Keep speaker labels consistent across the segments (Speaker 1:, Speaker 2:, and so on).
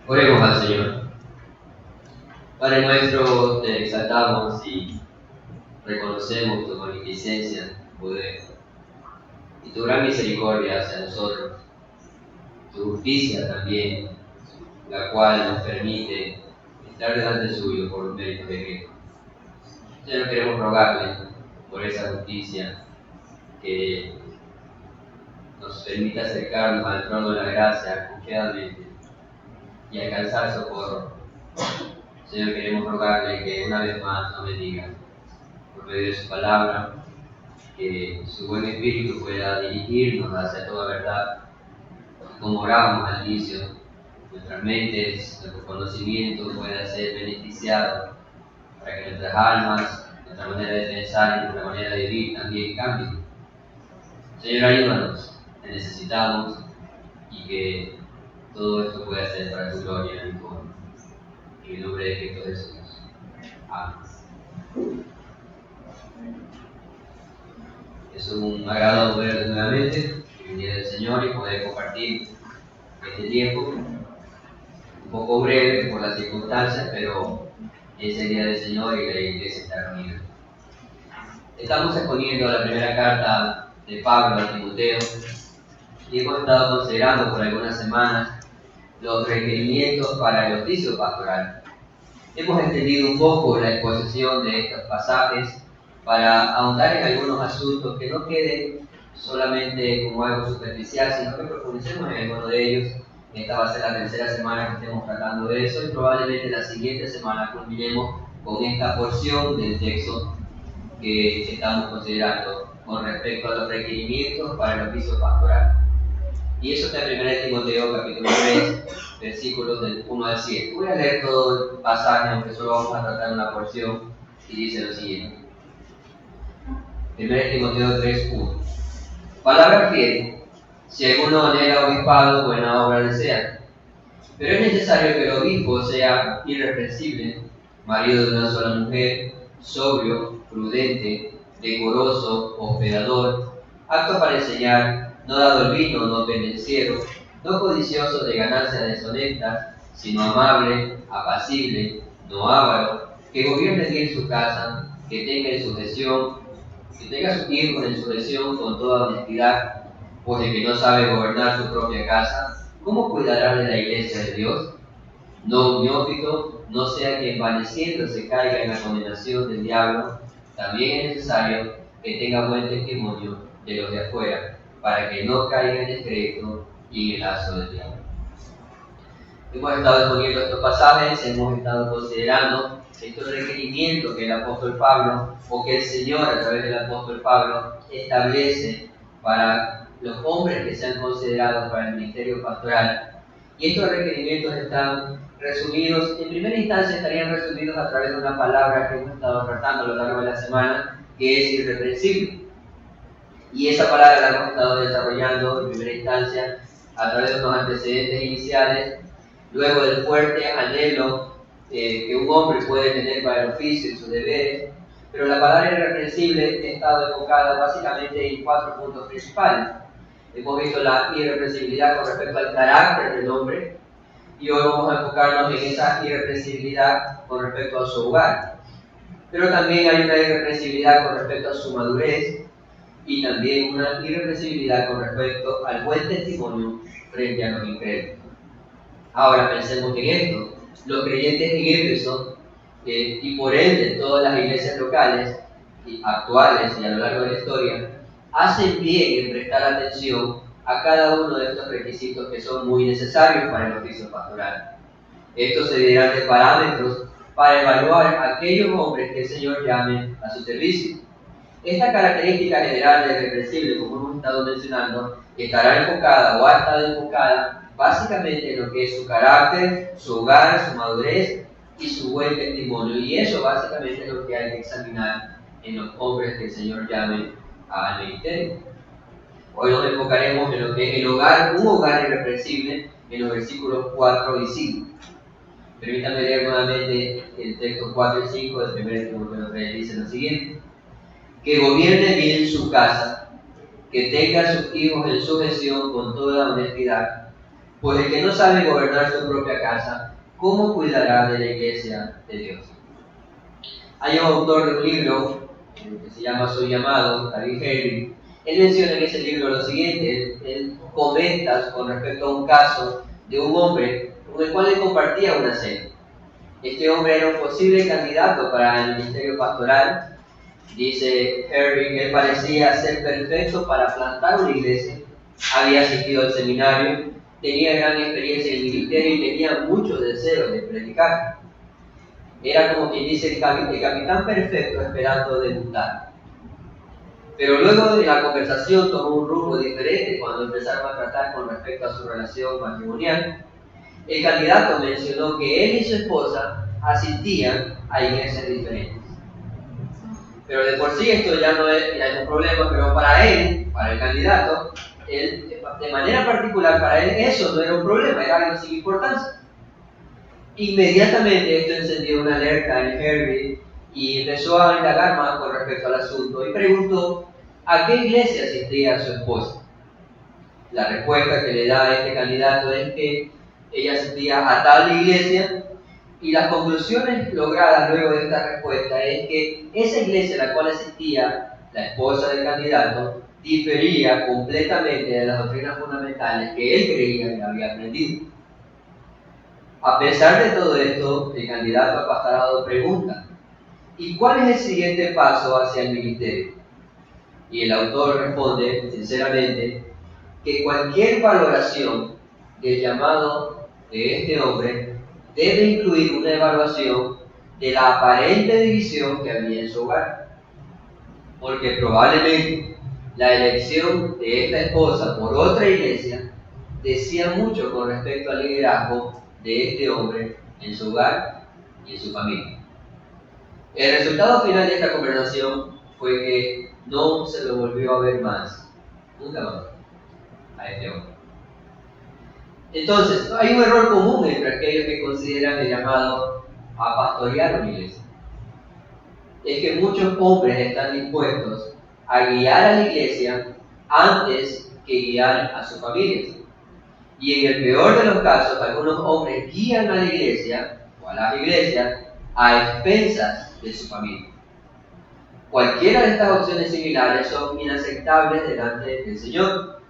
Speaker 1: Oremos al Señor. Padre nuestro, te exaltamos y reconocemos tu magnificencia, tu poder y tu gran misericordia hacia nosotros, tu justicia también, la cual nos permite estar delante suyo por los méritos de Cristo. Señor, queremos rogarle por esa justicia que nos permita acercarnos al trono de la gracia confiadamente y alcanzar socorro. Señor, queremos rogarle que una vez más nos bendiga por medio de su palabra, que su buen espíritu pueda dirigirnos hacia toda verdad. Como oramos al inicio, nuestras mentes, nuestro conocimiento pueda ser beneficiado para que nuestras almas, nuestra manera de pensar y nuestra manera de vivir también cambien. Señor, ayúdanos, te necesitamos y que todo esto pueda ser para tu gloria y tu honor. En el nombre de Cristo Jesús. Amén. Es un agrado verte nuevamente en el día del Señor y poder compartir este tiempo, un poco breve por las circunstancias, pero es el día del Señor y la iglesia está reunida. Estamos exponiendo la primera carta de Pablo a Timoteo y hemos estado considerando por algunas semanas los requerimientos para el oficio pastoral. Hemos extendido un poco la exposición de estos pasajes para ahondar en algunos asuntos que no queden solamente como algo superficial, sino que profundicemos en alguno de ellos. Esta va a ser la tercera semana que estemos tratando de eso y probablemente la siguiente semana culminemos con esta porción del texto que estamos considerando con respecto a los requerimientos para el oficio pastoral. Y eso está en 1 Timoteo capítulo 3, versículos del 1 al 7. Voy a leer todo el pasaje, aunque solo vamos a tratar una porción, y dice lo siguiente. 1 Timoteo 3, 1. Palabra fiel: si alguno anhela obispado, buena obra desea. Pero es necesario que el obispo sea irreprensible, marido de una sola mujer, sobrio, prudente, decoroso, hospedador, apto para enseñar, no dado al vino, no pendenciero, no codicioso de ganancias deshonestas, sino amable, apacible, no avaro, que gobierne bien su casa, que tenga sus hijos en sujeción con toda honestidad, pues el que no sabe gobernar su propia casa, ¿cómo cuidará de la iglesia de Dios? No un neófito, no sea que envaneciéndose caiga en la condenación del diablo. También es necesario que tenga buen testimonio de los de afuera, para que no caiga en descrédito y en el lazo del diablo. Hemos estado exponiendo estos pasajes, hemos estado considerando estos requerimientos que el apóstol Pablo, o que el Señor a través del apóstol Pablo establece para los hombres que sean considerados para el ministerio pastoral. Y estos requerimientos están resumidos, en primera instancia estarían resumidos a través de una palabra que hemos estado tratando a lo largo de la semana, que es irreprensible. Y esa palabra la hemos estado desarrollando en primera instancia a través de unos antecedentes iniciales, luego del fuerte anhelo que un hombre puede tener para el oficio y sus deberes. Pero la palabra irreprensible ha estado enfocada básicamente en 4 puntos principales. Hemos visto la irreprensibilidad con respecto al carácter del hombre, y hoy vamos a enfocarnos en esa irreprensibilidad con respecto a su hogar. Pero también hay una irreprensibilidad con respecto a su madurez, y también una irreprensibilidad con respecto al buen testimonio frente a los incrédulos. Ahora pensemos en esto. Los creyentes en Éfeso, y por ende todas las iglesias locales y actuales y a lo largo de la historia, hacen bien en prestar atención a cada uno de estos requisitos que son muy necesarios para el oficio pastoral. Estos servirán de parámetros para evaluar a aquellos hombres que el Señor llame a su servicio. Esta característica general del irreprensible, como hemos estado mencionando, estará enfocada o ha estado enfocada básicamente en lo que es su carácter, su hogar, su madurez y su buen testimonio. Y eso básicamente es lo que hay que examinar en los hombres que el Señor llame al ministerio. Hoy nos enfocaremos en lo que es el hogar, un hogar irreprensible, en los versículos 4 y 5. Permítanme leer nuevamente el texto 4 y 5 del 1 Timoteo 3, dice lo siguiente: que gobierne bien su casa, que tenga a sus hijos en sujeción con toda honestidad, Pues el que no sabe gobernar su propia casa, ¿cómo cuidará de la iglesia de Dios? Hay un autor de un libro que se llama Soy Llamado, David Henry. Él menciona en ese libro lo siguiente. Él comenta con respecto a un caso de un hombre con el cual él compartía una cena. Este hombre era un posible candidato para el ministerio pastoral. Dice Henry que él parecía ser perfecto para plantar una iglesia. Había asistido al seminario, tenía gran experiencia en el ministerio y tenía mucho deseo de predicar. Era como quien dice el capitán perfecto esperando debutar. Pero luego de la conversación tomó un rumbo diferente cuando empezaron a tratar con respecto a su relación matrimonial. El candidato mencionó que él y su esposa asistían a iglesias diferentes. Pero de por sí esto ya no es un problema, pero para él, para el candidato, de manera particular para él eso no era un problema, era algo sin importancia. Inmediatamente esto encendió una alerta en Henry y empezó a indagar más con respecto al asunto y preguntó ¿a qué iglesia asistía su esposa? La respuesta que le da a este candidato es que ella asistía a tal iglesia y las conclusiones logradas luego de esta respuesta es que esa iglesia a la cual asistía la esposa del candidato difería completamente de las doctrinas fundamentales que él creía que había aprendido. A pesar de todo esto, el candidato a pastorado pregunta, ¿y cuál es el siguiente paso hacia el ministerio? Y el autor responde, sinceramente, que cualquier valoración del llamado de este hombre debe incluir una evaluación de la aparente división que había en su hogar. Porque probablemente la elección de esta esposa por otra iglesia decía mucho con respecto al liderazgo de este hombre en su hogar y en su familia. El resultado final de esta conversación fue que no se lo volvió a ver más, nunca más, a este hombre. Entonces, hay un error común entre aquellos que consideran el llamado a pastorear una iglesia. Es que muchos hombres están dispuestos a guiar a la iglesia antes que guiar a sus familias. Y en el peor de los casos, algunos hombres guían a la iglesia o a las iglesias a expensas de su familia. Cualquiera de estas opciones similares son inaceptables delante del Señor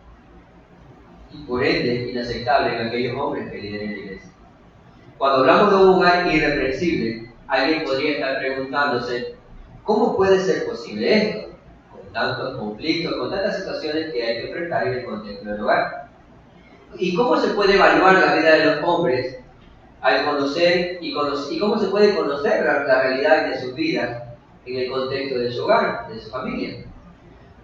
Speaker 1: y por ende inaceptables en aquellos hombres que lideren la iglesia. Cuando hablamos de un hogar irreprensible, alguien podría estar preguntándose ¿cómo puede ser posible esto? Con tantos conflictos, con tantas situaciones que hay que enfrentar en el contexto del hogar. ¿Y cómo se puede evaluar la vida de los hombres al conocer y cómo se puede conocer la realidad de sus vidas en el contexto de su hogar, de su familia?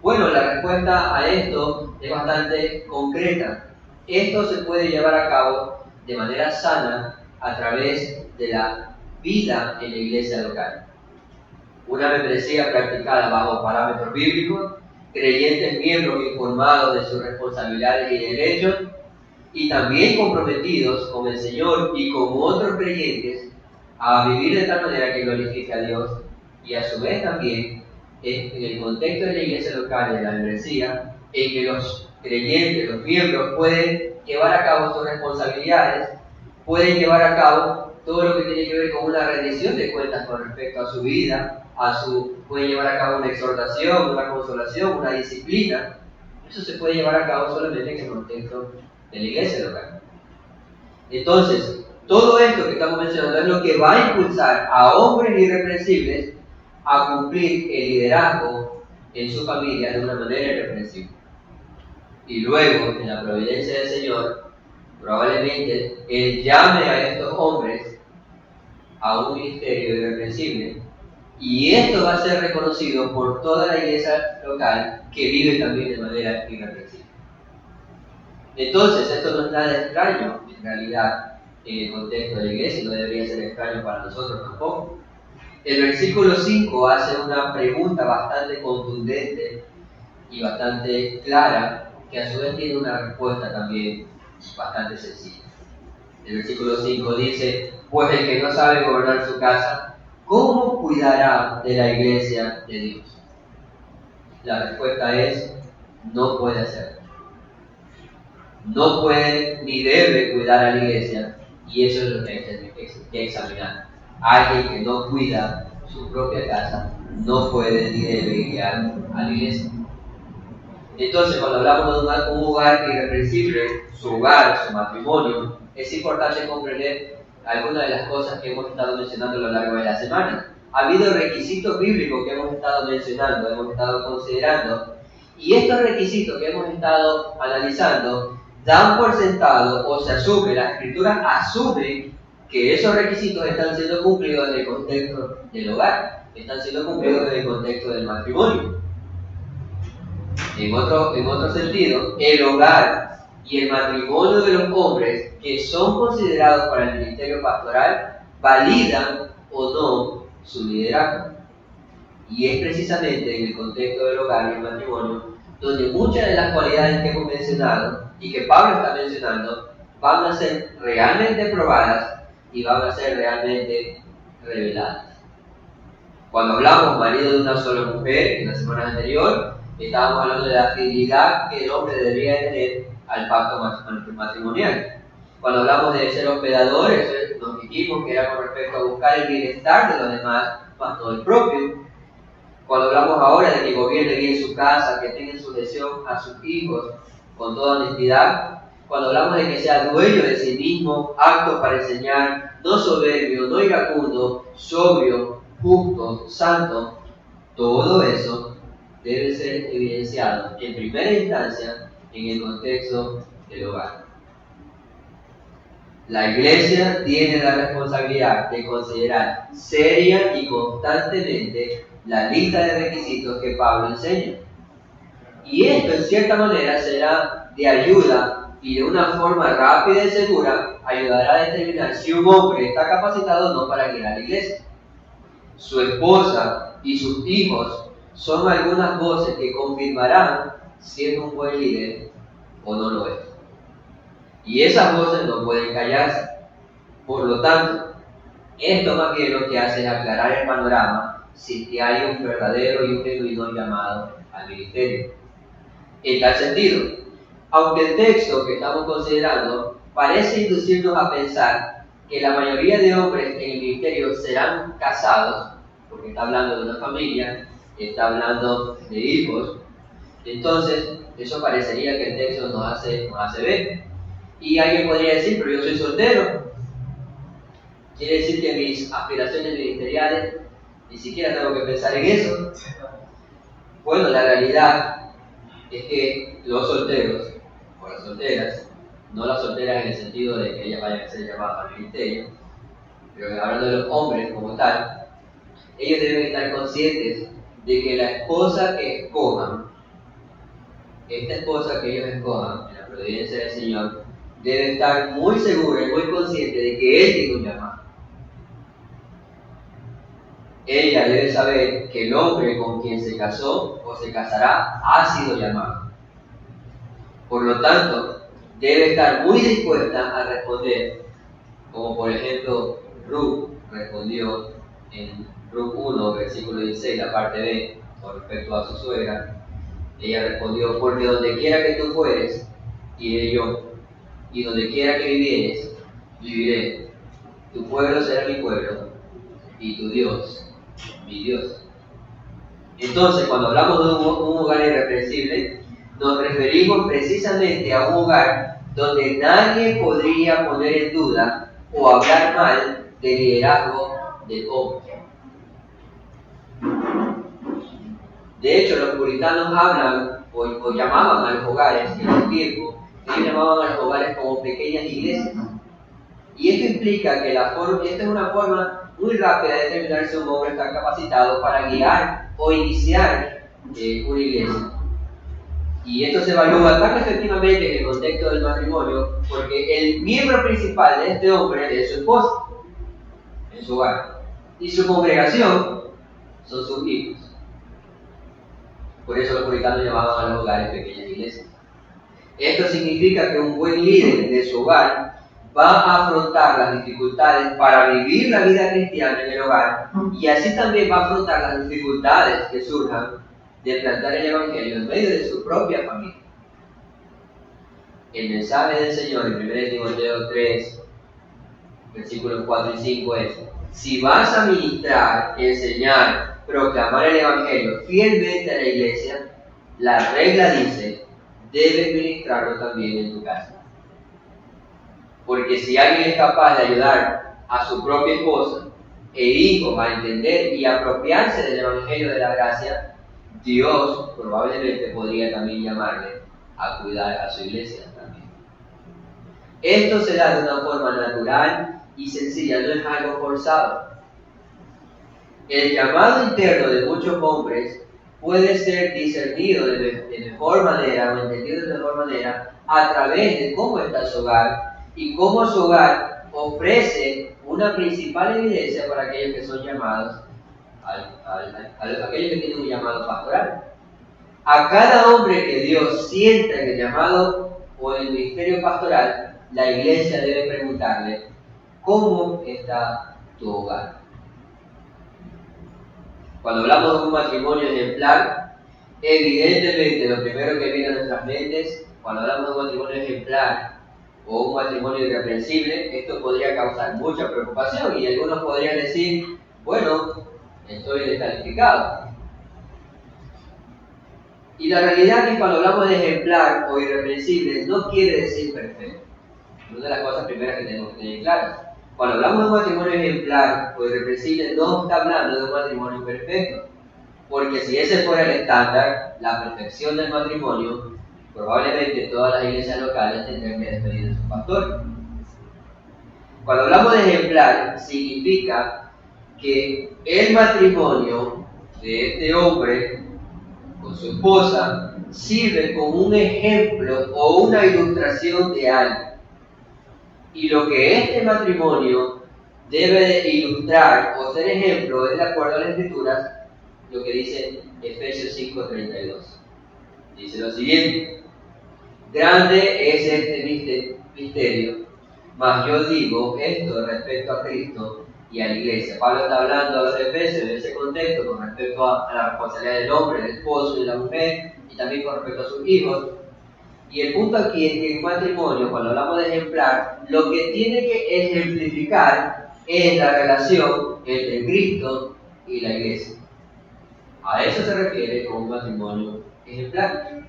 Speaker 1: Bueno, la respuesta a esto es bastante concreta. Esto se puede llevar a cabo de manera sana a través de la vida en la iglesia local. Una membresía practicada bajo parámetros bíblicos, creyentes miembros informados de sus responsabilidades y derechos, y también comprometidos con el Señor y con otros creyentes a vivir de tal manera que glorifique a Dios y a su vez también en el contexto de la iglesia local y de la membresía, en que los creyentes, los miembros pueden llevar a cabo sus responsabilidades, pueden llevar a cabo todo lo que tiene que ver con una rendición de cuentas con respecto a su vida, pueden llevar a cabo una exhortación, una consolación, una disciplina. Eso se puede llevar a cabo solamente en el contexto de la iglesia local. Entonces, todo esto que estamos mencionando es lo que va a impulsar a hombres irreprensibles a cumplir el liderazgo en su familia de una manera irreprensible. Y luego, en la providencia del Señor, probablemente Él llame a estos hombres a un ministerio irreprensible. Y esto va a ser reconocido por toda la iglesia local que vive también de manera irreprensible. Entonces, esto no es nada extraño, en realidad, en el contexto de la iglesia, no debería ser extraño para nosotros tampoco. El versículo 5 hace una pregunta bastante contundente y bastante clara, que a su vez tiene una respuesta también bastante sencilla. El versículo 5 dice, pues el que no sabe gobernar su casa, ¿cómo cuidará de la iglesia de Dios? La respuesta es, no puede hacerlo. no puede ni debe cuidar a la iglesia, y eso es lo que hay que examinar. Alguien que no cuida su propia casa no puede ni debe guiar a la iglesia. Entonces, cuando hablamos de un hogar irreprensible, su hogar, su matrimonio, es importante comprender algunas de las cosas que hemos estado mencionando a lo largo de la semana. Ha habido requisitos bíblicos que hemos estado mencionando, hemos estado considerando, y estos requisitos que hemos estado analizando dan por sentado o se asume, la Escritura asume que esos requisitos están siendo cumplidos en el contexto del hogar, están siendo cumplidos en el contexto del matrimonio. En otro sentido, el hogar y el matrimonio de los hombres que son considerados para el ministerio pastoral validan o no su liderazgo. Y es precisamente en el contexto del hogar y el matrimonio donde muchas de las cualidades que hemos mencionado y que Pablo está mencionando van a ser realmente probadas y van a ser realmente reveladas. Cuando hablamos marido de una sola mujer, en la semana anterior, estábamos hablando de la fidelidad que el hombre debería tener al pacto matrimonial. Cuando hablamos de ser hospedadores, nos dijimos que era con respecto a buscar el bienestar de los demás, más no el propio. Cuando hablamos ahora de que gobierne bien su casa, que tenga sujeción a sus hijos con toda honestidad, cuando hablamos de que sea dueño de sí mismo, apto para enseñar, no soberbio, no iracundo, sobrio, justo, santo, todo eso debe ser evidenciado en primera instancia en el contexto del hogar. La iglesia tiene la responsabilidad de considerar seria y constantemente la lista de requisitos que Pablo enseña. Y esto en cierta manera será de ayuda y de una forma rápida y segura ayudará a determinar si un hombre está capacitado o no para guiar a la iglesia. Su esposa y sus hijos son algunas voces que confirmarán si es un buen líder o no lo es. Y esas voces no pueden callarse. Por lo tanto, esto más bien lo que hace es aclarar el panorama si que hay un verdadero y un genuino llamado al ministerio. En tal sentido, aunque el texto que estamos considerando parece inducirnos a pensar que la mayoría de hombres en el ministerio serán casados, porque está hablando de una familia, está hablando de hijos, entonces eso parecería que el texto nos hace ver. Y alguien podría decir, pero yo soy soltero. Quiere decir que mis aspiraciones ministeriales ni siquiera tengo que pensar en eso. Bueno, la realidad es que los solteros, o las solteras, no las solteras en el sentido de que ellas vayan a ser llamadas al ministerio, pero hablando de los hombres como tal, ellos deben estar conscientes de que la esposa que escojan, esta esposa que ellos escojan, en la providencia del Señor, debe estar muy segura y muy consciente de que Él tiene un llamado. Ella debe saber que el hombre con quien se casó o se casará ha sido llamado. Por lo tanto, debe estar muy dispuesta a responder, como por ejemplo Ruth respondió en Ruth 1, versículo 16, la parte B, con respecto a su suegra. Ella respondió, porque donde quiera que tú fueres, iré yo. Y donde quiera que vivieres, viviré. Tu pueblo será mi pueblo, y tu Dios, mi Dios. Entonces, cuando hablamos de un hogar irreprensible, nos referimos precisamente a un hogar donde nadie podría poner en duda o hablar mal del liderazgo del hombre. De hecho, los puritanos hablan o llamaban a los hogares en ese tiempo, ellos llamaban a los hogares como pequeñas iglesias. Y esto implica que esta es una forma muy rápida de determinar si un hombre está capacitado para guiar o iniciar una iglesia. Y esto se evalúa tan efectivamente en el contexto del matrimonio porque el miembro principal de este hombre es su esposa, en su hogar. Y su congregación son sus hijos. Por eso los puritanos llamaban a los hogares pequeñas iglesias. Esto significa que un buen líder de su hogar va a afrontar las dificultades para vivir la vida cristiana en el hogar y así también va a afrontar las dificultades que surjan de plantar el evangelio en medio de su propia familia. El mensaje del Señor en 1 Timoteo 3, versículos 4 y 5 es: si vas a ministrar, enseñar, proclamar el Evangelio fielmente a la iglesia, la regla dice, debes ministrarlo también en tu casa. Porque si alguien es capaz de ayudar a su propia esposa e hijos a entender y apropiarse del Evangelio de la gracia, Dios probablemente podría también llamarle a cuidar a su iglesia también. Esto se da de una forma natural y sencilla, no es algo forzado. El llamado interno de muchos hombres puede ser discernido de mejor manera o entendido de mejor manera a través de cómo está su hogar y cómo su hogar ofrece una principal evidencia para aquellos que son llamados, aquellos que tienen un llamado pastoral. A cada hombre que Dios sienta en el llamado o en el ministerio pastoral, la iglesia debe preguntarle: ¿cómo está tu hogar? Cuando hablamos de un matrimonio ejemplar, evidentemente lo primero que viene a nuestras mentes, cuando hablamos de un matrimonio ejemplar o un matrimonio irreprensible, esto podría causar mucha preocupación y algunos podrían decir: bueno, estoy descalificado. Y la realidad es que cuando hablamos de ejemplar o irreprensible no quiere decir perfecto. Una de las cosas primeras que tenemos que tener claras. Cuando hablamos de un matrimonio ejemplar o irreprensible, no está hablando de un matrimonio perfecto. Porque si ese fuera el estándar, la perfección del matrimonio, probablemente todas las iglesias locales tendrían que despedir a sus pastores. Cuando hablamos de ejemplar, significa que el matrimonio de este hombre con su esposa sirve como un ejemplo o una ilustración de algo. Y lo que este matrimonio debe de ilustrar o ser ejemplo es, de acuerdo a las Escrituras, lo que dice Efesios 5:32. Dice lo siguiente: grande es este misterio, mas yo digo esto respecto a Cristo y a la iglesia. Pablo está hablando a los Efesios en ese contexto con respecto a la responsabilidad del hombre, del esposo y de la mujer, y también con respecto a sus hijos. Y el punto aquí es que el matrimonio, cuando hablamos de ejemplar, lo que tiene que ejemplificar es la relación entre Cristo y la iglesia. A eso se refiere con un matrimonio ejemplar.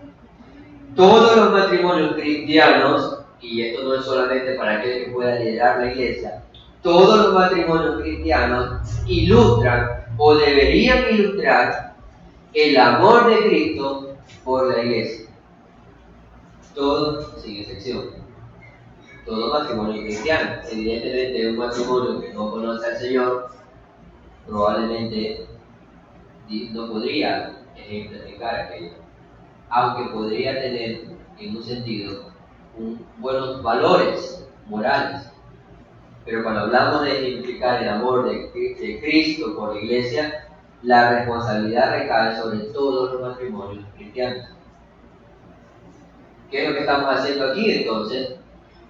Speaker 1: Todos los matrimonios cristianos, y esto no es solamente para aquel que pueda liderar la iglesia, todos los matrimonios cristianos ilustran o deberían ilustrar el amor de Cristo por la iglesia. Todos, sin excepción. Todo matrimonio cristiano. Evidentemente, un matrimonio que no conoce al Señor probablemente no podría ejemplificar aquello, aunque podría tener, en un sentido, buenos valores morales. Pero cuando hablamos de ejemplificar el amor de Cristo por la iglesia, la responsabilidad recae sobre todos los matrimonios cristianos. ¿Qué es lo que estamos haciendo aquí entonces?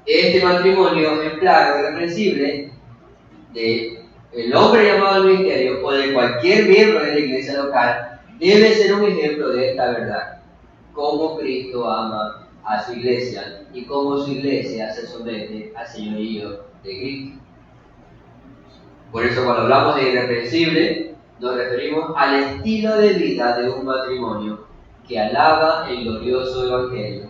Speaker 1: Este matrimonio ejemplar o irreprensible de el hombre llamado al ministerio o de cualquier miembro de la iglesia local debe ser un ejemplo de esta verdad: cómo Cristo ama a su iglesia y cómo su iglesia se somete al señorío de Cristo. Por eso, cuando hablamos de irreprensible, nos referimos al estilo de vida de un matrimonio que alaba el glorioso evangelio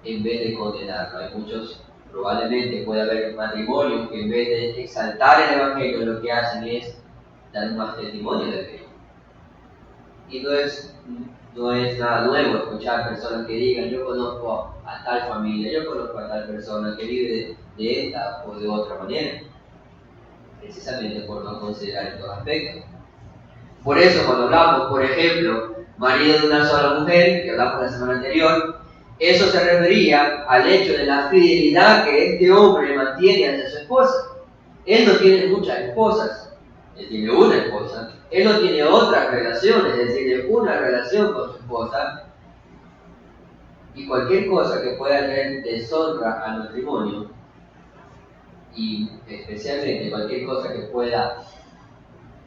Speaker 1: en vez de condenarlo. Hay muchos, probablemente puede haber matrimonios que en vez de exaltar el evangelio lo que hacen es dar más testimonio de Cristo. Y no es nada nuevo escuchar personas que digan: yo conozco a tal familia, yo conozco a tal persona que vive de esta o de otra manera, precisamente por no considerar estos aspectos. Por eso, cuando hablamos, por ejemplo, marido de una sola mujer, que hablamos la semana anterior, eso se refería al hecho de la fidelidad que este hombre mantiene hacia su esposa. Él no tiene muchas esposas, él tiene una esposa. Él no tiene otras relaciones, él tiene una relación con su esposa. Y cualquier cosa que pueda traer deshonra al matrimonio, y especialmente cualquier cosa que pueda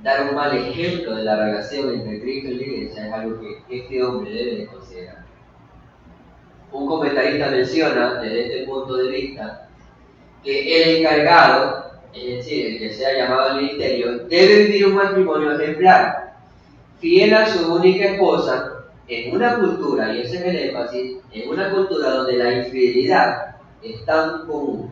Speaker 1: dar un mal ejemplo de la relación entre Cristo y la iglesia, es algo que este hombre debe de considerar. Un comentarista menciona desde este punto de vista que el encargado, es decir, el que sea llamado al ministerio, debe vivir un matrimonio ejemplar, fiel a su única esposa, en una cultura, y ese es el énfasis, en una cultura donde la infidelidad es tan común.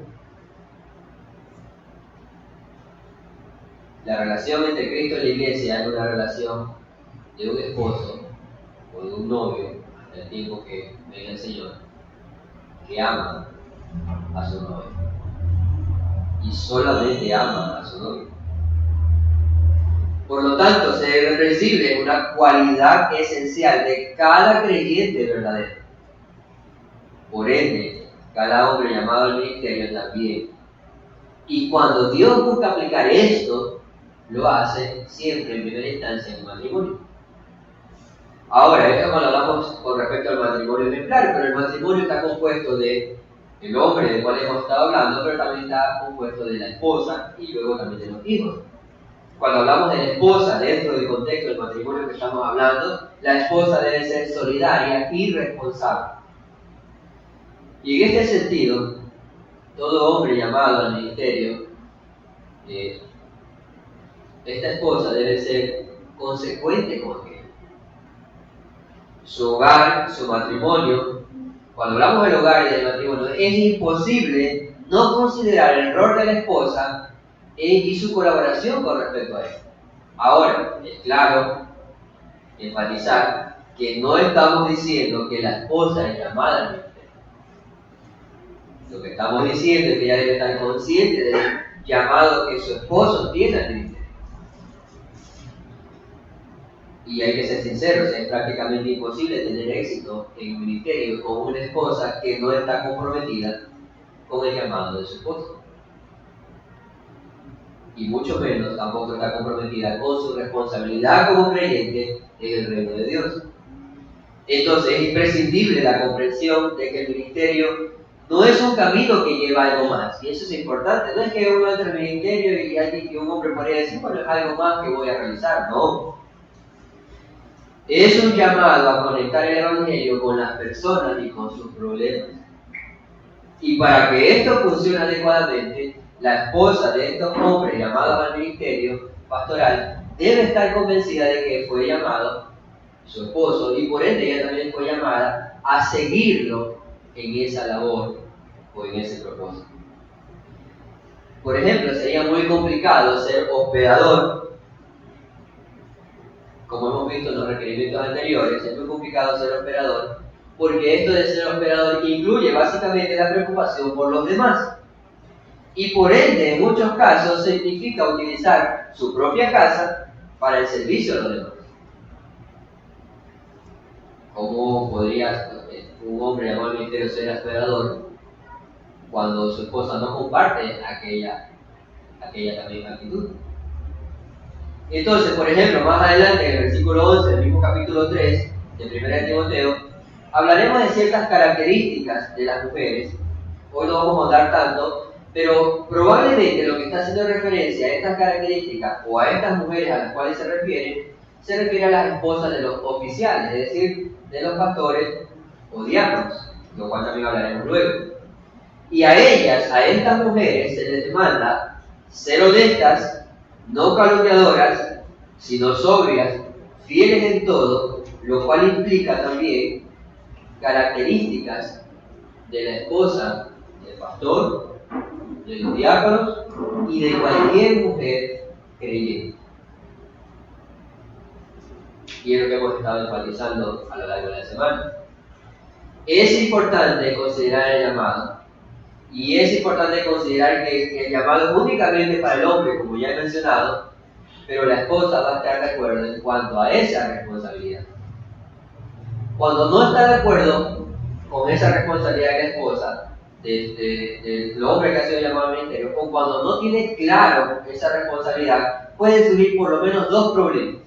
Speaker 1: La relación entre Cristo y la iglesia es una relación de un esposo o de un novio, hasta el tiempo que venga el Señor, que ama a su novio. Y solamente ama a su novio. Por lo tanto, se recibe una cualidad esencial de cada creyente verdadero. Por ende, cada hombre llamado al ministerio también. Y cuando Dios busca aplicar esto, lo hace siempre en primera instancia en el matrimonio. Ahora, esto cuando hablamos con respecto al matrimonio ejemplar, pero el matrimonio está compuesto de el hombre del cual hemos estado hablando, pero también está compuesto de la esposa y luego también de los hijos. Cuando hablamos de la esposa dentro del contexto del matrimonio que estamos hablando, la esposa debe ser solidaria y responsable. Y en este sentido, todo hombre llamado al ministerio, esta esposa debe ser consecuente con él. Su hogar, su matrimonio, cuando hablamos del hogar y del matrimonio, es imposible no considerar el rol de la esposa y su colaboración con respecto a esto. Ahora, es claro enfatizar que no estamos diciendo que la esposa es llamada al ministerio. Lo que estamos diciendo es que ella debe estar consciente del llamado que su esposo tiene al ministerio. Y hay que ser sinceros, es prácticamente imposible tener éxito en un ministerio con una esposa que no está comprometida con el llamado de su esposo. Y mucho menos tampoco está comprometida con su responsabilidad como creyente en el reino de Dios. Entonces es imprescindible la comprensión de que el ministerio no es un camino que lleva a algo más, y eso es importante. No es que uno entre al ministerio y alguien que un hombre podría decir, bueno, es algo más que voy a realizar, no. Es un llamado a conectar el evangelio con las personas y con sus problemas. Y para que esto funcione adecuadamente, la esposa de estos hombres llamados al ministerio pastoral debe estar convencida de que fue llamado su esposo y por ende ella también fue llamada a seguirlo en esa labor o en ese propósito. Por ejemplo, sería muy complicado ser hospedador, como hemos visto en los requerimientos anteriores, es muy complicado ser hospedador, porque esto de ser hospedador incluye básicamente la preocupación por los demás. Y por ende, en muchos casos, significa utilizar su propia casa para el servicio a los demás. ¿Cómo podría un hombre llamado al ministerio ser hospedador cuando su esposa no comparte aquella también actitud? Entonces, por ejemplo, más adelante en el versículo 11 del mismo capítulo 3 de 1 Timoteo, hablaremos de ciertas características de las mujeres. Hoy no vamos a dar tanto, pero probablemente lo que está haciendo referencia a estas características o a estas mujeres a las cuales se refiere a las esposas de los oficiales, es decir, de los pastores o diáconos, lo cual también hablaremos luego. Y a ellas, a estas mujeres, se les demanda ser honestas, no calumniadoras, sino sobrias, fieles en todo, lo cual implica también características de la esposa del pastor, de los diáconos y de cualquier mujer creyente. Y es lo que hemos estado enfatizando a lo largo de la semana. Es importante considerar el llamado, y es importante considerar que el llamado es únicamente para el hombre, como ya he mencionado, pero la esposa va a estar de acuerdo en cuanto a esa responsabilidad. Cuando no está de acuerdo con esa responsabilidad de la esposa, del hombre que ha sido llamado al ministerio, o cuando no tiene claro esa responsabilidad, pueden surgir por lo menos dos problemas.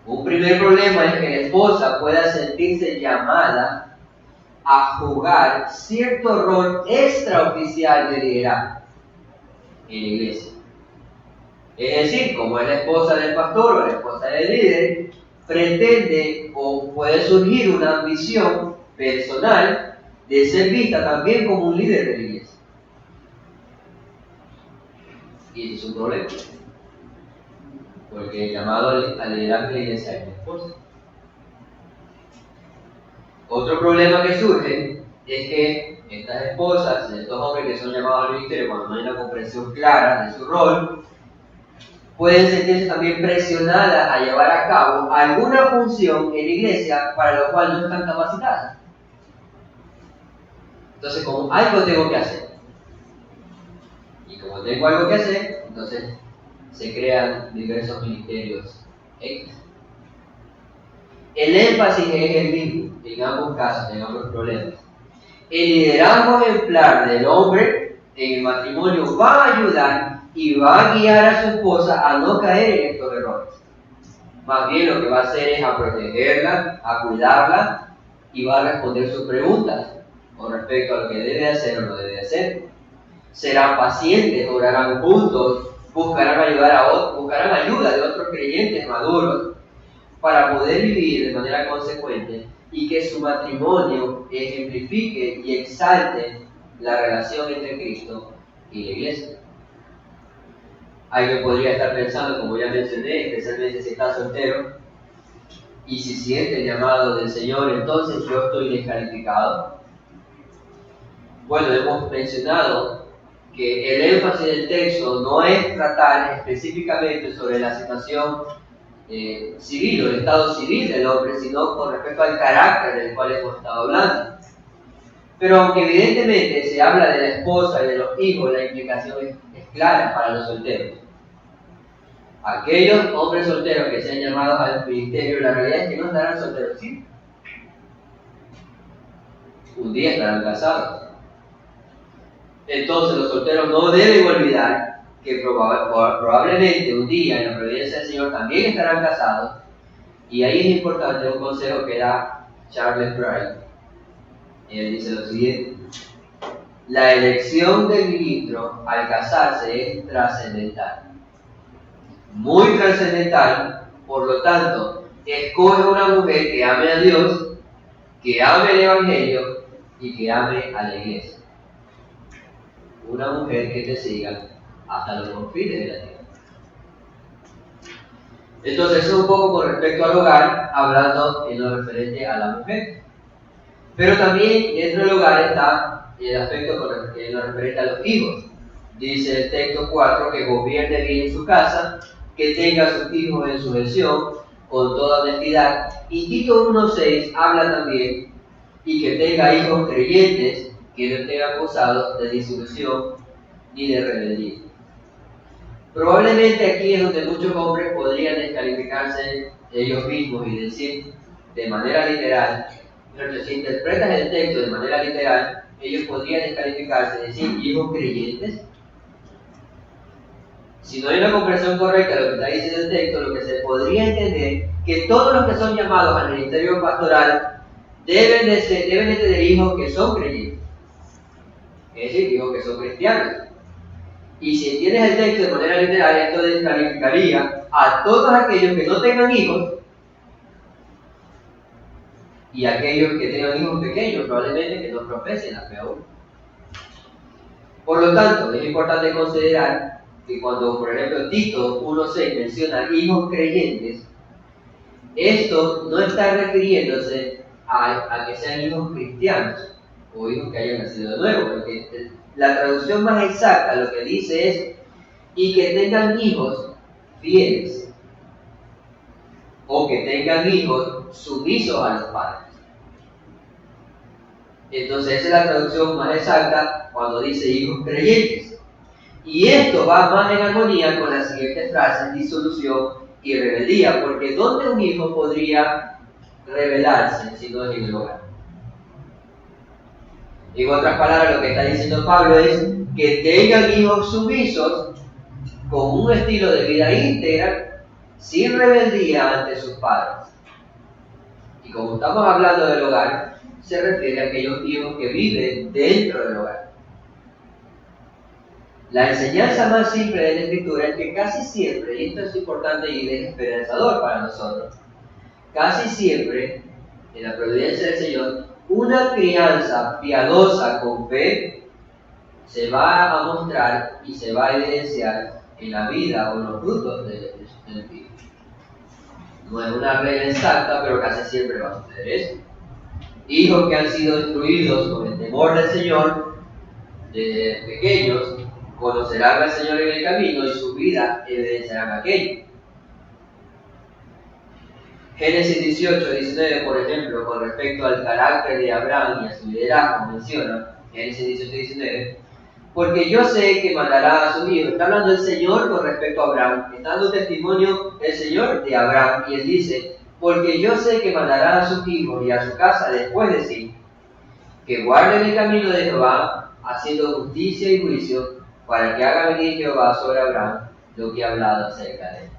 Speaker 1: Un primer problema es que la esposa pueda sentirse llamada a jugar cierto rol extraoficial de liderazgo en la iglesia. Es decir, como es la esposa del pastor o la esposa del líder, pretende o puede surgir una ambición personal de ser vista también como un líder de la iglesia. Y es un problema, porque el llamado al liderazgo de la iglesia es la esposa. Otro problema que surge es que estas esposas, estos hombres que son llamados al ministerio, cuando no hay una comprensión clara de su rol, pueden sentirse también presionadas a llevar a cabo alguna función en la iglesia para lo cual no están capacitadas. Entonces, como algo tengo que hacer, y como tengo algo que hacer, entonces se crean diversos ministerios extras. El énfasis es el mismo en ambos casos, en ambos problemas. El liderazgo ejemplar del hombre en el matrimonio va a ayudar y va a guiar a su esposa a no caer en estos errores. Más bien lo que va a hacer es a protegerla, a cuidarla y va a responder sus preguntas con respecto a lo que debe hacer o no debe hacer. Serán pacientes, orarán juntos, buscarán ayuda de otros creyentes maduros para poder vivir de manera consecuente y que su matrimonio ejemplifique y exalte la relación entre Cristo y la iglesia. Alguien podría estar pensando, como ya mencioné, especialmente si está soltero, y si siente el llamado del Señor, entonces yo estoy descalificado. Bueno, hemos mencionado que el énfasis del texto no es tratar específicamente sobre la situación civil o el estado civil del hombre, sino con respecto al carácter del cual hemos estado hablando. Pero aunque evidentemente se habla de la esposa y de los hijos, la implicación es clara para los solteros. Aquellos hombres solteros que sean llamados al ministerio, la realidad es que no estarán solteros siempre. Un día estarán casados. Entonces los solteros no deben olvidar que probablemente un día en la providencia del Señor también estarán casados. Y ahí es importante un consejo que da Charles Price. Él dice lo siguiente: la elección del ministro al casarse es trascendental, muy trascendental. Por lo tanto, escoge una mujer que ame a Dios, que ame el Evangelio y que ame a la iglesia. Una mujer que te siga hasta los confines de la tierra. Entonces, eso es un poco con respecto al hogar, hablando en lo referente a la mujer. Pero también dentro del hogar está el aspecto en lo referente a los hijos. Dice el texto 4 que gobierne bien su casa, que tenga a sus hijos en sujeción con toda honestidad. Y Tito 1:6 habla también y que tenga hijos creyentes que no estén acusados de disolución ni de rebeldía. Probablemente aquí es donde muchos hombres podrían descalificarse ellos mismos y decir de manera literal, pero si interpretas el texto de manera literal, ellos podrían descalificarse y decir hijos creyentes. Si no hay una comprensión correcta de lo que está diciendo el texto, lo que se podría entender que todos los que son llamados al ministerio pastoral deben de tener hijos que son creyentes, es decir, hijos que son cristianos. Y si entiendes el texto de manera literal, esto descalificaría a todos aquellos que no tengan hijos y aquellos que tengan hijos pequeños, probablemente que no profesen la fe aún. Por lo tanto, es importante considerar que cuando, por ejemplo, Tito 1:6 menciona hijos creyentes, esto no está refiriéndose a que sean hijos cristianos o hijos que hayan nacido de nuevo, porque la traducción más exacta lo que dice es y que tengan hijos fieles o que tengan hijos sumisos a los padres. Entonces esa es la traducción más exacta cuando dice hijos creyentes. Y esto va más en armonía con la siguiente frase: disolución y rebeldía, porque ¿dónde un hijo podría rebelarse si no es en el hogar? En otras palabras, lo que está diciendo Pablo es que tengan hijos sumisos con un estilo de vida íntegra, sin rebeldía ante sus padres. Y como estamos hablando del hogar, se refiere a aquellos hijos que viven dentro del hogar. La enseñanza más simple de la Escritura es que casi siempre, y esto es importante y es esperanzador para nosotros, casi siempre, en la providencia del Señor, una crianza piadosa con fe se va a mostrar y se va a evidenciar en la vida o en los frutos del hijo. No es una regla exacta, pero casi siempre va a suceder eso. Hijos que han sido instruidos con el temor del Señor desde pequeños conocerán al Señor en el camino y su vida evidenciarán aquello. Génesis 18, 19, por ejemplo, con respecto al carácter de Abraham y a su liderazgo, menciona, Génesis 18, 19, porque yo sé que mandará a su hijo. Está hablando el Señor con respecto a Abraham, está dando testimonio el Señor de Abraham, y él dice, porque yo sé que mandará a sus hijos y a su casa después de sí, que guarden el camino de Jehová, haciendo justicia y juicio, para que haga venir Jehová sobre Abraham lo que ha hablado acerca de él.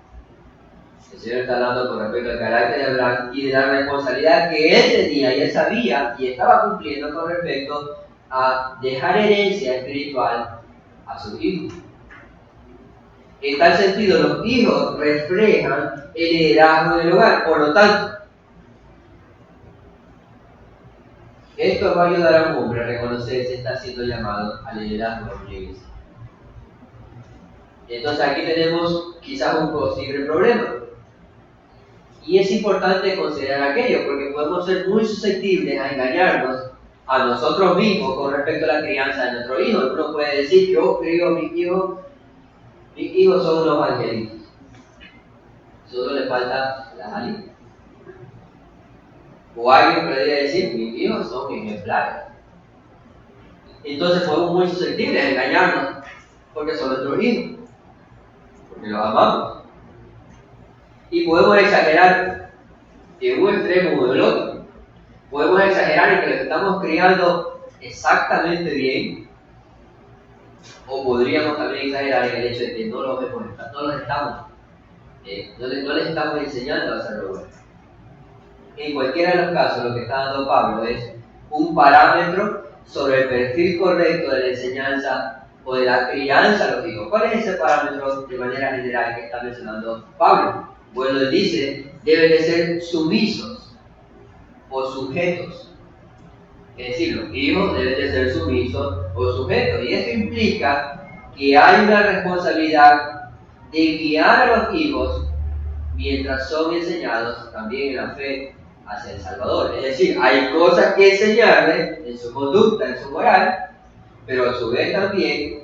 Speaker 1: El Señor está hablando con respecto al carácter de Abraham y de la responsabilidad que él tenía y él sabía y estaba cumpliendo con respecto a dejar herencia espiritual a sus hijos. En tal sentido, los hijos reflejan el liderazgo del hogar. Por lo tanto, esto va a ayudar a un hombre a reconocer si está siendo llamado al liderazgo de una iglesia. Entonces aquí tenemos quizás un posible problema. Y es importante considerar aquello, porque podemos ser muy susceptibles a engañarnos a nosotros mismos con respecto a la crianza de nuestro hijo. Uno puede decir, yo crío a mis hijos son unos angelitos. Solo le falta las alitas. O alguien podría decir, mis hijos son ejemplares. Entonces podemos muy susceptibles a engañarnos, porque son nuestros hijos, porque los amamos. Y podemos exagerar en un extremo o en el otro. Podemos exagerar en que los estamos criando exactamente bien, o podríamos también exagerar en el hecho de que no les estamos enseñando a hacerlo bueno. En cualquiera de los casos, lo que está dando Pablo es un parámetro sobre el perfil correcto de la enseñanza o de la crianza a los hijos. ¿Cuál es ese parámetro de manera general que está mencionando Pablo? Bueno, él dice, deben de ser sumisos o sujetos. Es decir, los hijos deben de ser sumisos o sujetos. Y esto implica que hay una responsabilidad de guiar a los hijos mientras son enseñados también en la fe hacia el Salvador. Es decir, hay cosas que enseñarles en su conducta, en su moral, pero a su vez también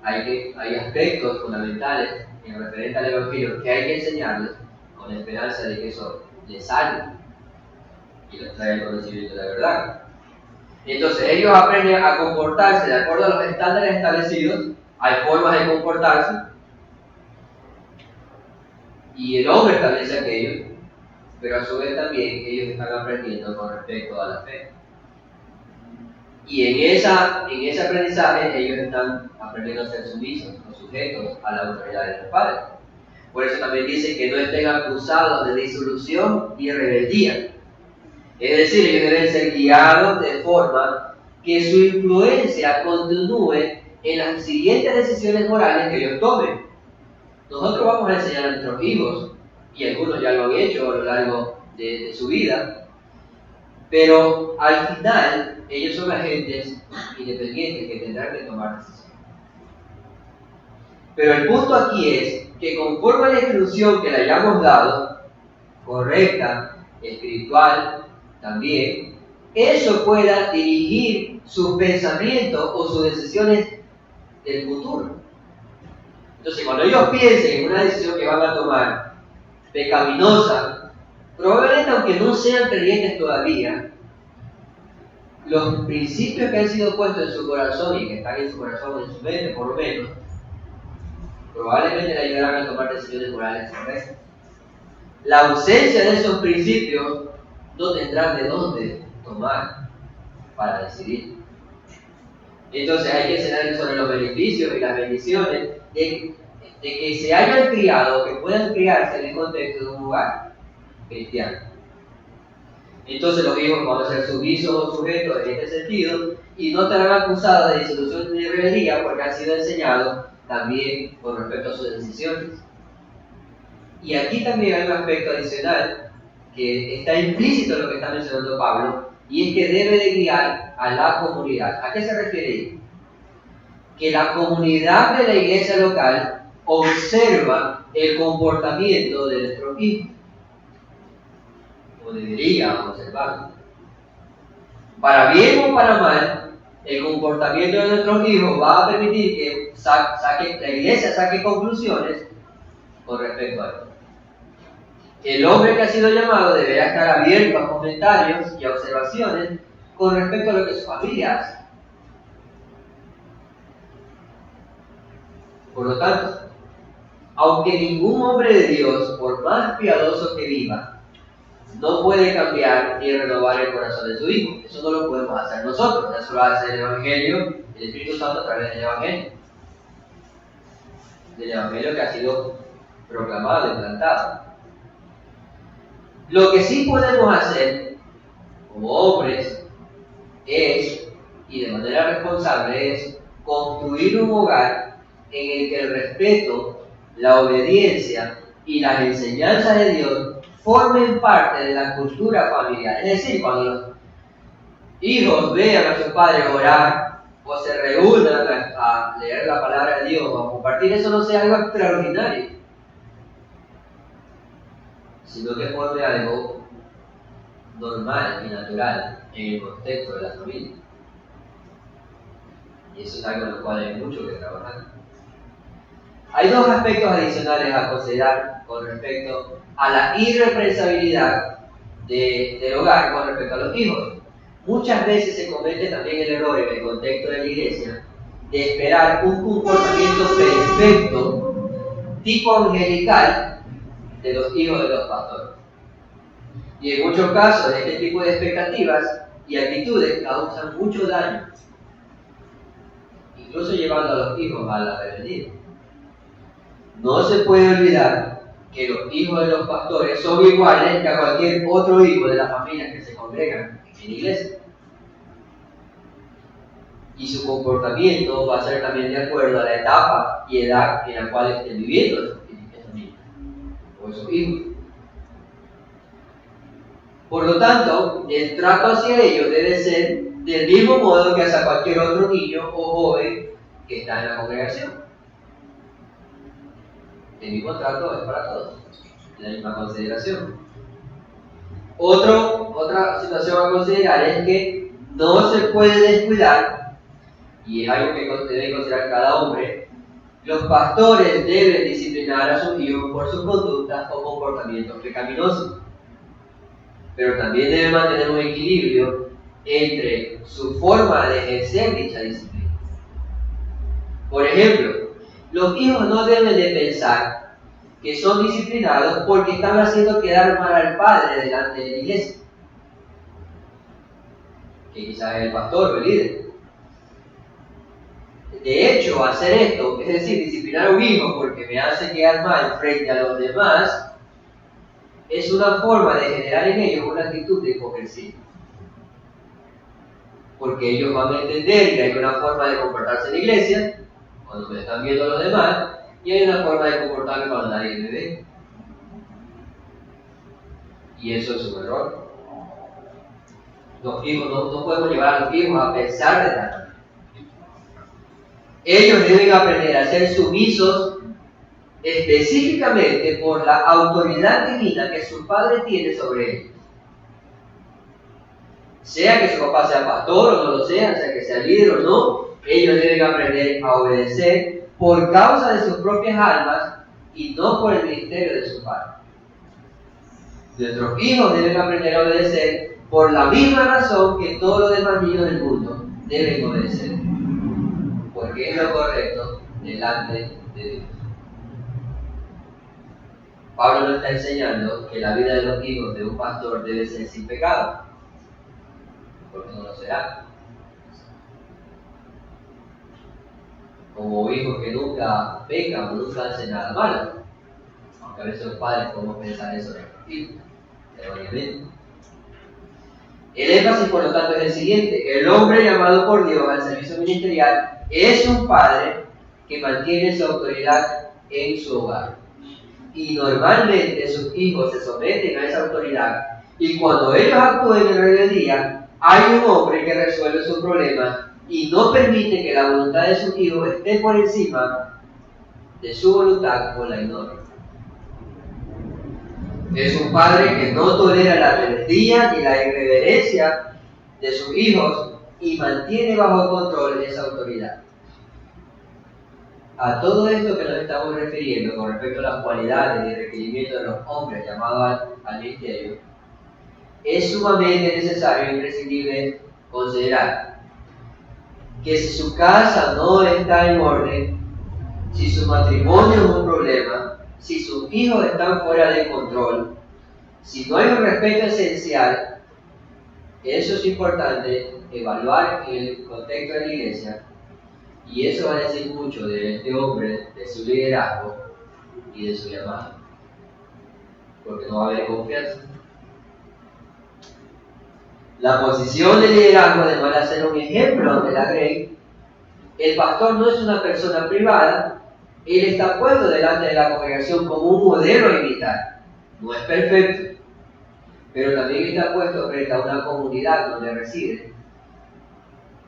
Speaker 1: hay aspectos fundamentales en referente al Evangelio que hay que enseñarles con la esperanza de que eso les salve y les traiga el conocimiento de la verdad. Entonces ellos aprenden a comportarse de acuerdo a los estándares establecidos. Hay formas de comportarse y el hombre establece aquello, pero a su vez también ellos están aprendiendo con respecto a la fe. Y en ese aprendizaje ellos están aprendiendo a ser sumisos o sujetos a la autoridad de los padres. Por eso también dice que no estén acusados de disolución y rebeldía. Es decir, ellos deben ser guiados de forma que su influencia continúe en las siguientes decisiones morales que ellos tomen. Nosotros vamos a enseñar a nuestros hijos, y algunos ya lo han hecho a lo largo de su vida, pero al final ellos son agentes independientes que tendrán que tomar decisiones. Pero el punto aquí es que conforme a la instrucción que le hayamos dado, correcta, espiritual también, eso pueda dirigir sus pensamientos o sus decisiones del futuro. Entonces, cuando ellos piensen en una decisión que van a tomar pecaminosa, probablemente aunque no sean creyentes todavía, los principios que han sido puestos en su corazón y que están en su corazón, en su mente por lo menos, probablemente le ayudarán a tomar decisiones morales correctas. La ausencia de esos principios no tendrán de dónde tomar para decidir. Entonces hay que enseñarles sobre los beneficios y las bendiciones de que se hayan criado, que puedan criarse en el contexto de un lugar cristiano. Entonces los hijos van a ser sumisos o sujetos en este sentido y no estarán acusados de disolución ni rebeldía porque han sido enseñados también con respecto a sus decisiones. Y aquí también hay un aspecto adicional que está implícito en lo que está mencionando Pablo, y es que debe de guiar a la comunidad. ¿A qué se refiere? Que la comunidad de la iglesia local observa el comportamiento de nuestros hijos, o debería observarlo. Para bien o para mal, el comportamiento de nuestros hijos va a permitir que la iglesia saque conclusiones con respecto a esto. El hombre que ha sido llamado deberá estar abierto a comentarios y a observaciones con respecto a lo que su familia hace. Por lo tanto, aunque ningún hombre de Dios, por más piadoso que viva, no puede cambiar ni renovar el corazón de su hijo. Eso no lo podemos hacer nosotros. Eso lo hace el Evangelio, el Espíritu Santo a través del Evangelio. Del Evangelio que ha sido proclamado y plantado. Lo que sí podemos hacer como hombres es, y de manera responsable, es construir un hogar en el que el respeto, la obediencia y las enseñanzas de Dios formen parte de la cultura familiar. Es decir, cuando los hijos vean a sus padres orar o se reúnan a leer la palabra de Dios o a compartir, eso no sea algo extraordinario, sino que forme algo normal y natural en el contexto de la familia. Y eso es algo en lo cual hay mucho que trabajar. Hay dos aspectos adicionales a considerar con respecto a la irreprensabilidad del hogar con respecto a los hijos. Muchas veces se comete también el error en el contexto de la iglesia de esperar un comportamiento perfecto, tipo angelical, de los hijos de los pastores. Y en muchos casos, este tipo de expectativas y actitudes causan mucho daño, incluso llevando a los hijos a la rebeldía. No se puede olvidar que los hijos de los pastores son iguales que a cualquier otro hijo de las familias que se congregan en la iglesia. Y su comportamiento va a ser también de acuerdo a la etapa y edad en la cual estén viviendo esos niños o esos hijos. Por lo tanto, el trato hacia ellos debe ser del mismo modo que hacia cualquier otro niño o joven que está en la congregación. El mismo trato es para todos, la misma consideración. Otra situación a considerar es que no se puede descuidar, y es algo que debe considerar cada hombre, los pastores deben disciplinar a sus hijos por sus conductas o comportamientos pecaminosos, pero también deben mantener un equilibrio entre su forma de ejercer dicha disciplina. Por ejemplo, los hijos no deben de pensar que son disciplinados porque están haciendo quedar mal al padre delante de la iglesia, que quizás es el pastor o el líder. De hecho, hacer esto, es decir, disciplinar a un hijo porque me hace quedar mal frente a los demás, es una forma de generar en ellos una actitud de hipocresía. Porque ellos van a entender que hay una forma de comportarse en la iglesia cuando me están viendo los demás, y hay una forma de comportarme cuando nadie me ve. Y eso es un error. Los hijos, no podemos llevar a los hijos a pensar de tal manera. Ellos deben aprender a ser sumisos específicamente por la autoridad divina que su padre tiene sobre ellos. Sea que su papá sea pastor o no lo sea que sea líder o no, ellos deben aprender a obedecer por causa de sus propias almas y no por el ministerio de su padre. Nuestros hijos deben aprender a obedecer por la misma razón que todos los demás niños del mundo deben obedecer, porque es lo correcto delante de Dios. Pablo nos está enseñando que la vida de los hijos de un pastor debe ser sin pecado, porque no lo será. Como hijos que nunca pecan o nunca hacen nada malo, aunque a veces los padres podemos pensar eso de nuestros hijos, erróneamente. El énfasis, por lo tanto, es el siguiente: el hombre llamado por Dios al servicio ministerial es un padre que mantiene su autoridad en su hogar. Y normalmente sus hijos se someten a esa autoridad, y cuando ellos actúen en rebeldía, hay un hombre que resuelve su problema y no permite que la voluntad de su hijo esté por encima de su voluntad o la ignora. Es un padre que no tolera la rebeldía ni la irreverencia de sus hijos y mantiene bajo control esa autoridad. A todo esto que nos estamos refiriendo con respecto a las cualidades y requerimientos de los hombres llamados al ministerio, es sumamente necesario e imprescindible considerar que si su casa no está en orden, si su matrimonio es un problema, si sus hijos están fuera de control, si no hay un respeto esencial, eso es importante evaluar en el contexto de la iglesia, y eso va a decir mucho de este hombre, de su liderazgo y de su llamado, porque no va a haber confianza. La posición de liderazgo, además de ser un ejemplo de la Grey, el pastor no es una persona privada, él está puesto delante de la congregación como un modelo a imitar. No es perfecto, pero también está puesto frente a una comunidad donde reside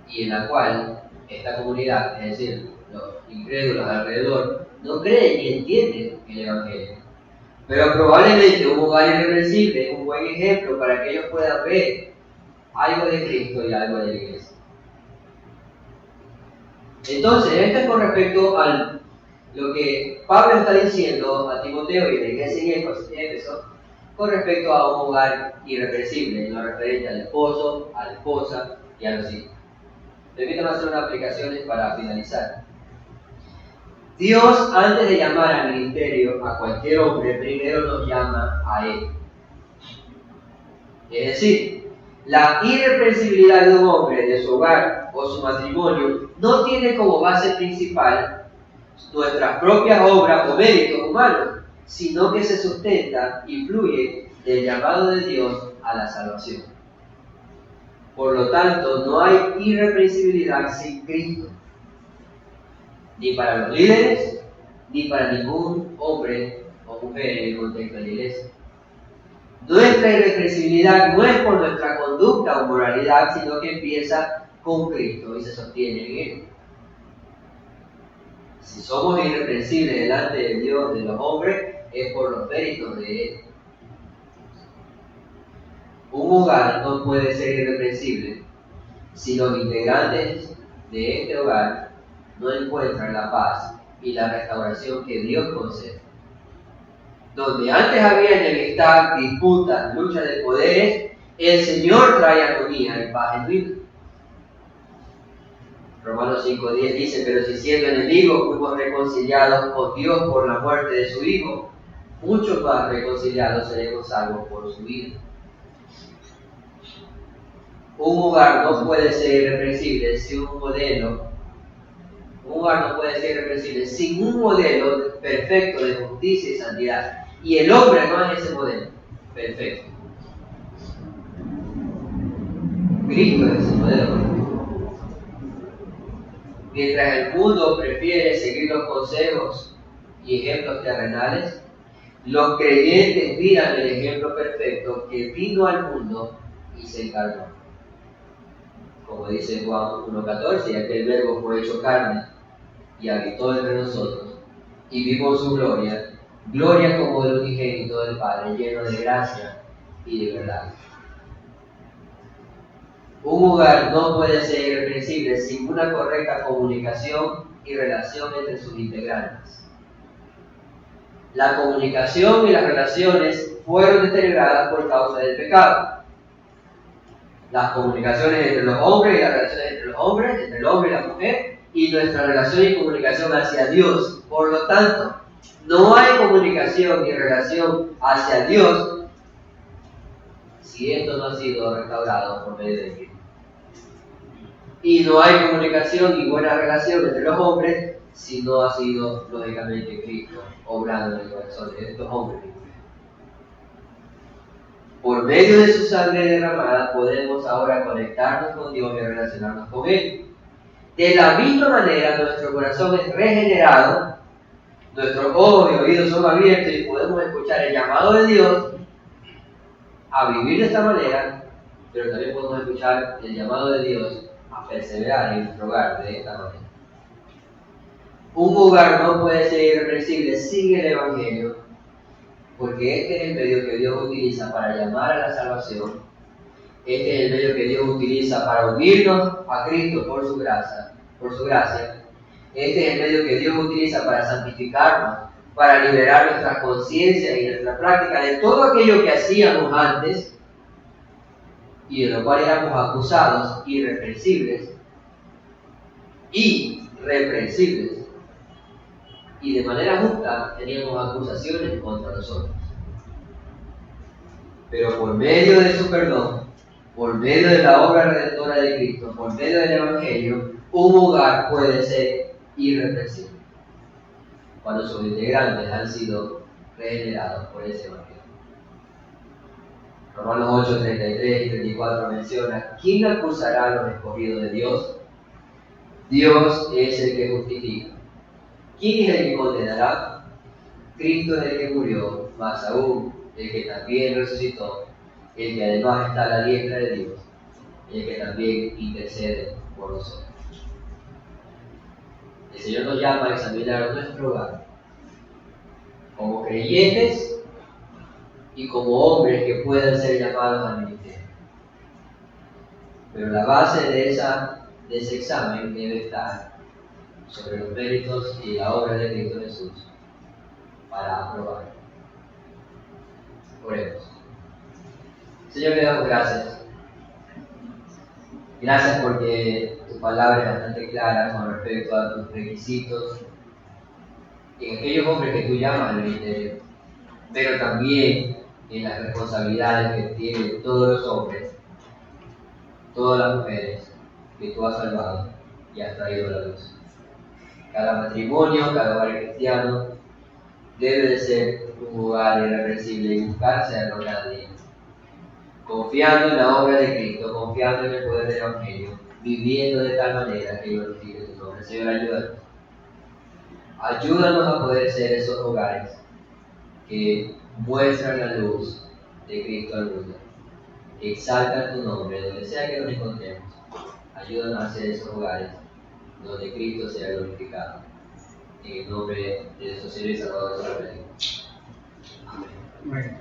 Speaker 1: y en la cual esta comunidad, es decir, los incrédulos alrededor, no creen ni entienden el Evangelio. Pero probablemente un hogar irreversible es un buen ejemplo para que ellos puedan ver algo de Cristo y algo de la iglesia. Entonces, esto es con respecto a lo que Pablo está diciendo a Timoteo y a la iglesia en Éfeso con respecto a un hogar irreversible, en lo referente al esposo, a la esposa y a los hijos. Permítame hacer unas aplicaciones para finalizar. Dios, antes de llamar al ministerio a cualquier hombre, primero nos llama a él. Es decir, la irreprensibilidad de un hombre, de su hogar o su matrimonio, no tiene como base principal nuestras propias obras o méritos humanos, sino que se sustenta y fluye del llamado de Dios a la salvación. Por lo tanto, no hay irreprensibilidad sin Cristo, ni para los líderes, ni para ningún hombre o mujer en el contexto de la iglesia. Nuestra irreprensibilidad no es por nuestra conducta o moralidad, sino que empieza con Cristo y se sostiene en Él. Si somos irreprensibles delante de Dios, de los hombres, es por los méritos de Él. Un hogar no puede ser irreprensible si los integrantes de este hogar no encuentran la paz y la restauración que Dios concede. Donde antes había enemistad, disputas, lucha de poderes, el Señor trae armonía y paz genuina. Romanos 5:10 dice: pero si siendo enemigos fuimos reconciliados con Dios por la muerte de su Hijo, mucho más reconciliados seremos salvos por su vida. Un hogar no puede ser irreprensible sin un modelo. Un hogar no puede ser irreprensible sin un modelo perfecto de justicia y santidad. Y el hombre no es ese modelo perfecto. Cristo es ese modelo perfecto. Mientras el mundo prefiere seguir los consejos y ejemplos terrenales, los creyentes miran el ejemplo perfecto que vino al mundo y se encarnó. Como dice Juan 1:14, y aquel verbo fue hecho carne y habitó entre nosotros, y vimos su gloria, gloria como del unigénito del Padre, lleno de gracia y de verdad. Un hogar no puede ser irreprensible sin una correcta comunicación y relación entre sus integrantes. La comunicación y las relaciones fueron deterioradas por causa del pecado. Las comunicaciones entre los hombres y las relaciones entre los hombres, entre el hombre y la mujer, y nuestra relación y comunicación hacia Dios. Por lo tanto, no hay comunicación ni relación hacia Dios si esto no ha sido restaurado por medio de Cristo. Y no hay comunicación ni buena relación entre los hombres si no ha sido, lógicamente, Cristo obrando en el corazón de estos hombres y mujeres. Por medio de su sangre derramada podemos ahora conectarnos con Dios y relacionarnos con Él. De la misma manera, nuestro corazón es regenerado, nuestros ojos y oídos son abiertos y podemos escuchar el llamado de Dios a vivir de esta manera pero también podemos escuchar el llamado de Dios a perseverar en nuestro hogar de esta manera. Un hogar no puede ser irrepresible sin el Evangelio, porque este es el medio que Dios utiliza para llamar a la salvación. Este es el medio que Dios utiliza para unirnos a Cristo por su gracia. Este es el medio que Dios utiliza para santificarnos, para liberar nuestra conciencia y nuestra práctica de todo aquello que hacíamos antes y de lo cual éramos acusados irreprensibles y de manera justa teníamos acusaciones contra nosotros. Pero por medio de su perdón, por medio de la obra redentora de Cristo, por medio del Evangelio, un hogar puede ser irreprensible cuando sus integrantes han sido regenerados por ese Evangelio. Romanos 8, 33 y 34 menciona: ¿quién acusará a los escogidos de Dios? Dios es el que justifica. ¿Quién es el que condenará? Cristo es el que murió, más aún el que también resucitó, el que además está a la diestra de Dios, el que también intercede por nosotros. El Señor nos llama a examinar nuestro hogar como creyentes y como hombres que puedan ser llamados al ministerio. Pero la base de ese examen debe estar sobre los méritos y la obra de Cristo Jesús para aprobar. Oremos. Señor, le damos gracias. Gracias porque tu palabra es bastante clara con respecto a tus requisitos en aquellos hombres que tú llamas al ministerio, pero también en las responsabilidades que tienen todos los hombres, todas las mujeres que tú has salvado y has traído a la luz. Cada matrimonio, cada hogar cristiano debe de ser un hogar irrepresible y buscarse a lo cada día, confiando en la obra de Cristo, confiando en el poder del Evangelio, viviendo de tal manera que glorifique tu nombre. Señor, ayúdanos. Ayúdanos a poder ser esos hogares que muestran la luz de Cristo al mundo, que exaltan tu nombre donde sea que nos encontremos. Ayúdanos a ser esos hogares donde Cristo sea glorificado. En el nombre de nuestro Señor y Salvador, Amén.
Speaker 2: Amén.